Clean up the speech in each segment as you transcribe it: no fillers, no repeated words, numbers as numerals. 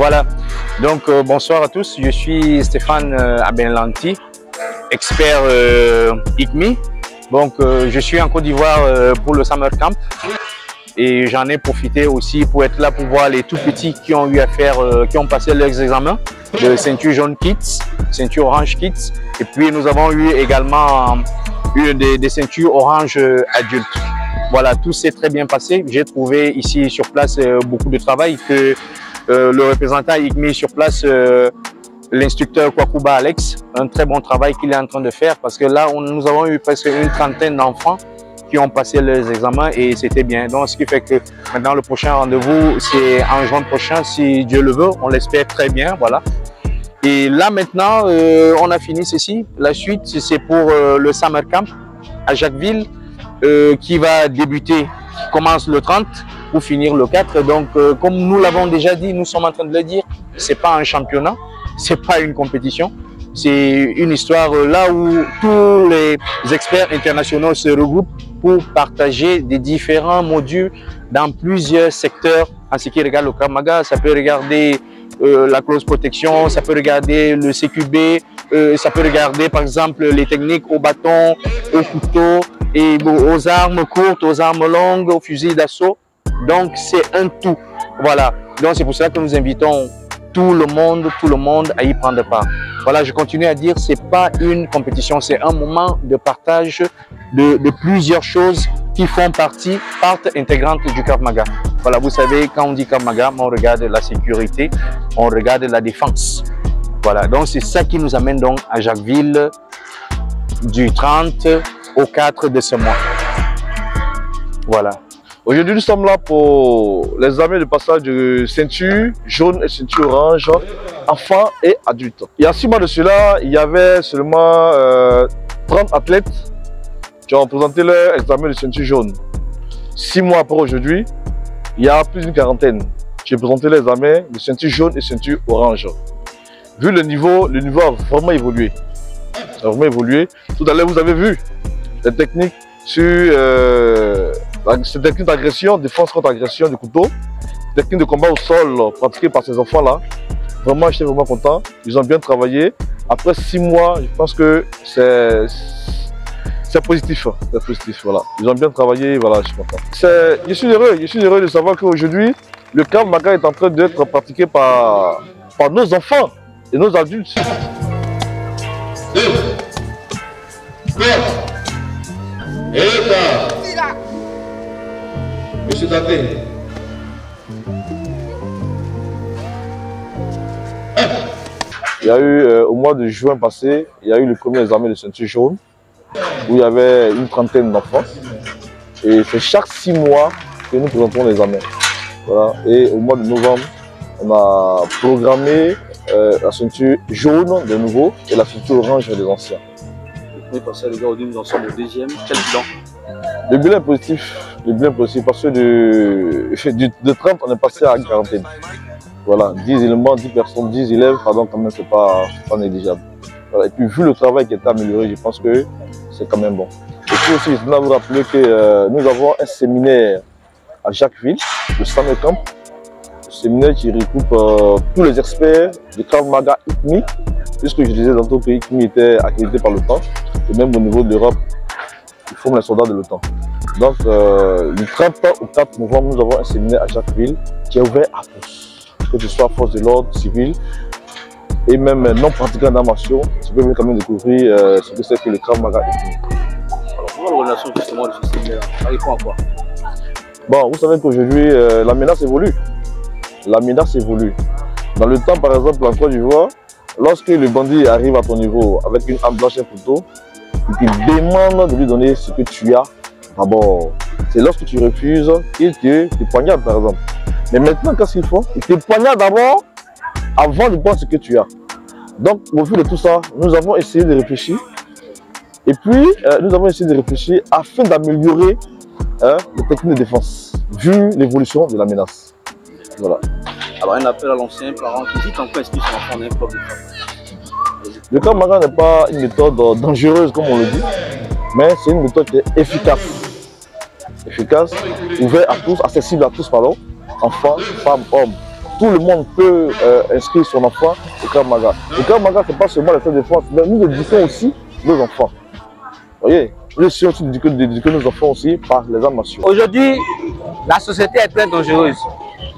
Voilà, donc bonsoir à tous, je suis Stéphane Abenlanti, expert ICMI. Donc je suis en Côte d'Ivoire pour le Summer Camp et j'en ai profité aussi pour être là pour voir les tout petits qui ont eu à faire, qui ont passé leurs examens de ceinture jaune kids, ceinture orange kids, et puis nous avons eu également des ceintures orange adultes. Voilà, tout s'est très bien passé. J'ai trouvé ici sur place beaucoup de travail que le représentant ICMI sur place, l'instructeur Kwakuba Alex, un très bon travail qu'il est en train de faire parce que là, nous avons eu presque une trentaine d'enfants qui ont passé leurs examens et c'était bien. Donc, ce qui fait que maintenant, le prochain rendez-vous, c'est en juin prochain, si Dieu le veut, on l'espère très bien, voilà. Et là, maintenant, on a fini ceci. La suite, c'est pour le Summer Camp à Jacquesville qui va débuter, qui commence le 30 pour finir le 4. Donc, comme nous l'avons déjà dit, nous sommes en train de le dire, c'est pas un championnat, c'est pas une compétition, c'est une histoire là où tous les experts internationaux se regroupent pour partager des différents modules dans plusieurs secteurs en ce qui regarde le Krav Maga. Ça peut regarder la close protection, ça peut regarder le CQB, ça peut regarder par exemple les techniques au bâton, au couteau et aux armes courtes, aux armes longues, aux fusils d'assaut. Donc c'est un tout. Voilà. Donc c'est pour cela que nous invitons tout le monde à y prendre part. Voilà, je continue à dire, c'est pas une compétition, c'est un moment de partage de plusieurs choses qui font partie intégrante du Krav Maga. Voilà, vous savez, quand on dit Krav Maga, on regarde la sécurité, on regarde la défense. Voilà, donc c'est ça qui nous amène donc à Jacquesville du 30 au 4 de ce mois. Voilà. Aujourd'hui, nous sommes là pour l'examen de passage de ceinture jaune et ceinture orange, enfants et adultes. Il y a 6 mois de cela, il y avait seulement 30 athlètes qui ont présenté leur examen de ceinture jaune. 6 mois après aujourd'hui, il y a plus d'une quarantaine qui ont présenté l'examen de ceinture jaune et ceinture orange. Vu le niveau a vraiment évolué. Ça a vraiment évolué. Tout à l'heure, vous avez vu les techniques sur ces techniques d'agression, défense contre agression du couteau, techniques de combat au sol pratiquées par ces enfants-là. Vraiment, j'étais vraiment content. Ils ont bien travaillé. Après 6 mois, je pense que c'est positif. C'est positif, voilà. Ils ont bien travaillé, voilà, je suis content. Je suis heureux de savoir qu'aujourd'hui, le Krav Maga est en train d'être pratiqué par nos enfants et nos adultes. Monsieur Taté. Il y a eu, au mois de juin passé, il y a eu le premier examen de ceinture jaune, où il y avait une trentaine d'enfants. Et c'est chaque 6 mois que nous présentons l'examen. Voilà. Et au mois de novembre, on a programmé la ceinture jaune de nouveau et la ceinture orange des anciens. Le passé, les gars, aujourd'hui, nous en sommes au 2e. Quel bilan? Le bilan est positif. Le bilan est positif parce que de 30, on est passé à une quarantaine. Voilà, 10 éléments, 10 personnes, 10 élèves, pardon, quand même, c'est pas négligeable. Voilà. Et puis, vu le travail qui a été amélioré, je pense que c'est quand même bon. Et puis aussi, je dois vous rappeler que nous avons un séminaire à Jacquesville, le Summer Camp. Un séminaire qui regroupe tous les experts du Krav Maga ICMI, puisque je disais tantôt que ICMI était accrédité par l'OTAN, et même au niveau de l'Europe, ils forment les soldats de l'OTAN. Donc, du 30 au 4 novembre, nous avons un séminaire à Jacquesville qui est ouvert à tous, que ce soit force de l'ordre, civil, et même non pratiquants d'arts martiaux, tu peux quand même découvrir ce que c'est que le Krav Maga ICMI. Alors, comment la relation justement de ce séminaire? Ça répond à quoi? Bon, vous savez qu'aujourd'hui, la menace évolue. La menace évolue. Dans le temps, par exemple, en Côte d'Ivoire, lorsque le bandit arrive à ton niveau avec une arme blanche et un couteau, il te demande de lui donner ce que tu as d'abord. C'est lorsque tu refuses qu'il te poignarde, par exemple. Mais maintenant, qu'est-ce qu'ils font? Ils te poignardent d'abord avant de prendre ce que tu as. Donc, au vu de tout ça, nous avons essayé de réfléchir. Et puis, nous avons essayé de réfléchir afin d'améliorer les techniques de défense, vu l'évolution de la menace. Voilà. Alors, un appel à l'ancien parent qui dit qu'en quoi est-ce son enfant est un club de travail? Le Krav Maga n'est pas une méthode dangereuse, comme on le dit, mais c'est une méthode qui est efficace. Efficace, ouverte à tous, accessible à tous, pardon, enfants, femmes, hommes. tout le monde peut inscrire son enfant au Krav Maga. Le Krav Maga, ce n'est pas seulement la self-défense, mais nous éduquons aussi nos enfants. Vous voyez, nous essayons aussi d'éduquer nos enfants aussi par les arts martiaux. Aujourd'hui, la société est très dangereuse.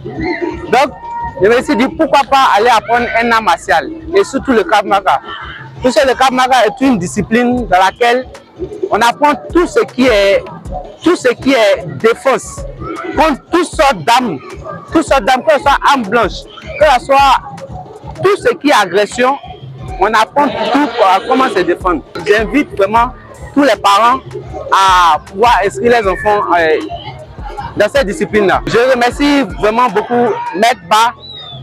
Donc, je me suis dit pourquoi pas aller apprendre un art martial et surtout le Krav Maga. Tout ça, le Krav Maga est une discipline dans laquelle on apprend tout ce qui est défense contre toutes sortes d'armes, que ce soit armes blanches, que ce soit tout ce qui est agression, on apprend tout comment se défendre. J'invite vraiment tous les parents à pouvoir inscrire les enfants dans cette discipline-là. Je remercie vraiment beaucoup Maître Ba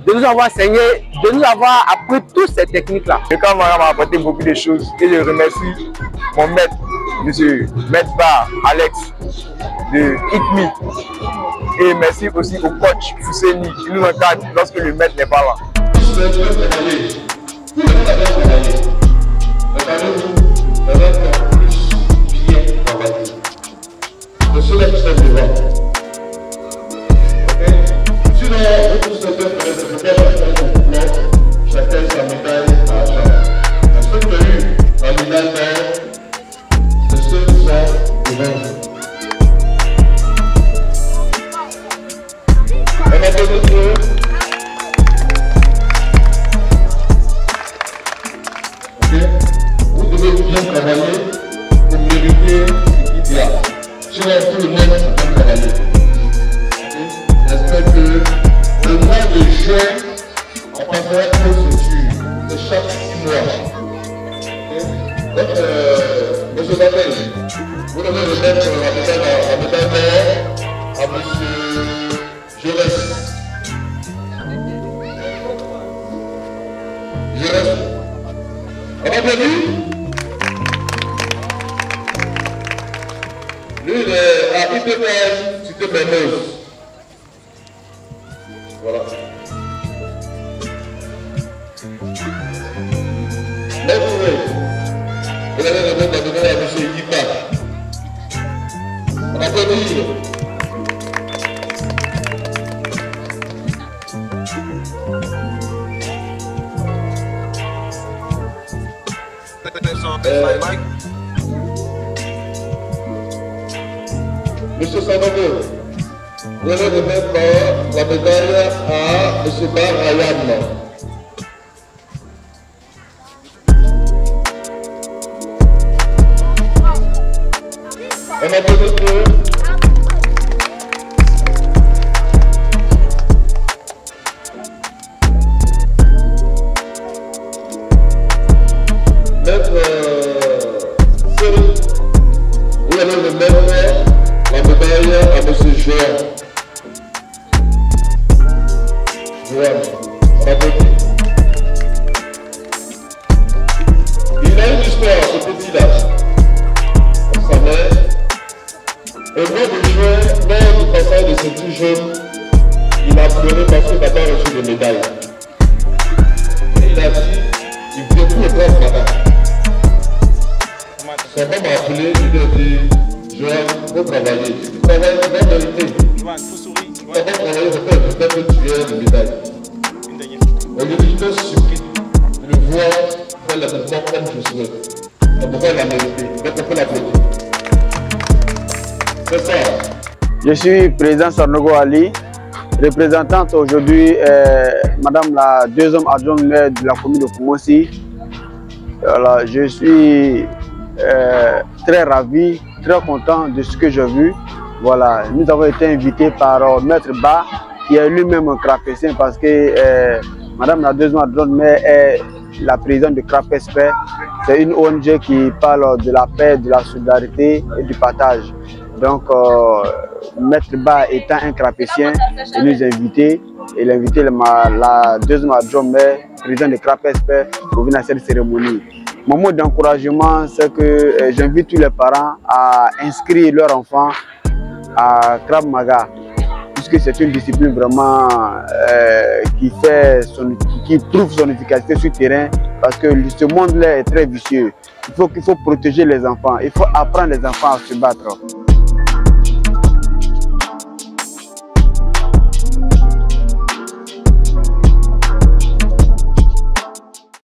de nous avoir enseigné, de nous avoir appris toutes ces techniques-là. Le Krav Maga m'a apporté beaucoup de choses et je remercie mon maître, monsieur Maître Ba, Alex de ICMI. Et merci aussi au coach Fousseni qui nous encadre lorsque le maître n'est pas là. Chacun sa médaille à chacun. Ceux qui ont eu la médaille d'or, c'est ceux qui sont devant vous. On a besoin de vous devez bien travailler pour mériter ce qu'il y a. Sinon, tout le monde va travailler. J'espère que le mois de juin, on passera une structure de chaque 6 mois. Donc, monsieur Babel, vous devez remettre la médaille d'or à monsieur Jérès. Jérès. On a bien vu? Lui, il est à IPPH, cité Mermoz. Voilà. Vous allez remettre la médaille à M. Yipa. On a pas dit. Monsieur Sanogo, vous allez remettre la médaille à M. Bar Ryan. On a besoin de mettre vous allez remettre la médaille à M. Joël. Joël, on a besoin. Il a une histoire, ce petit-là. Sa mère. Et moi, de juin, lors du passage de ce petit jeune, il a pleuré parce qu'il n'a pas reçu de médaille. Et il a dit, il veut tout le Krav Maga. Son homme m'a appelé, il lui a dit, Joël, il faut travailler. Il travaille dans la vérité. Il va travailler, peut-être que tu es une médaille. On lui dit, je te supplie de le voir faire la défense comme je souhaite. C'est pourquoi il a mérité. Donc on peut l'applaudir. Je suis président Sarnogo Ali, représentante aujourd'hui Madame la deuxième adjointe maire de la commune de Koumoussi. Voilà, je suis très ravi, très content de ce que j'ai vu. Voilà, nous avons été invités par Maître Ba, qui est lui-même un crapécien parce que Madame la deuxième adjointe maire est la présidente de Crapesper. C'est une ONG qui parle de la paix, de la solidarité et du partage. Donc, Maître Ba étant un crapécien, il nous a invités. Il a invité la deuxième adjointe maire, président de Crapesper, pour venir à cette cérémonie. Mon mot d'encouragement, c'est que j'invite tous les parents à inscrire leurs enfants à Krav Maga, puisque c'est une discipline vraiment qui prouve son efficacité sur le terrain, parce que ce monde-là est très vicieux. Il faut protéger les enfants, il faut apprendre les enfants à se battre.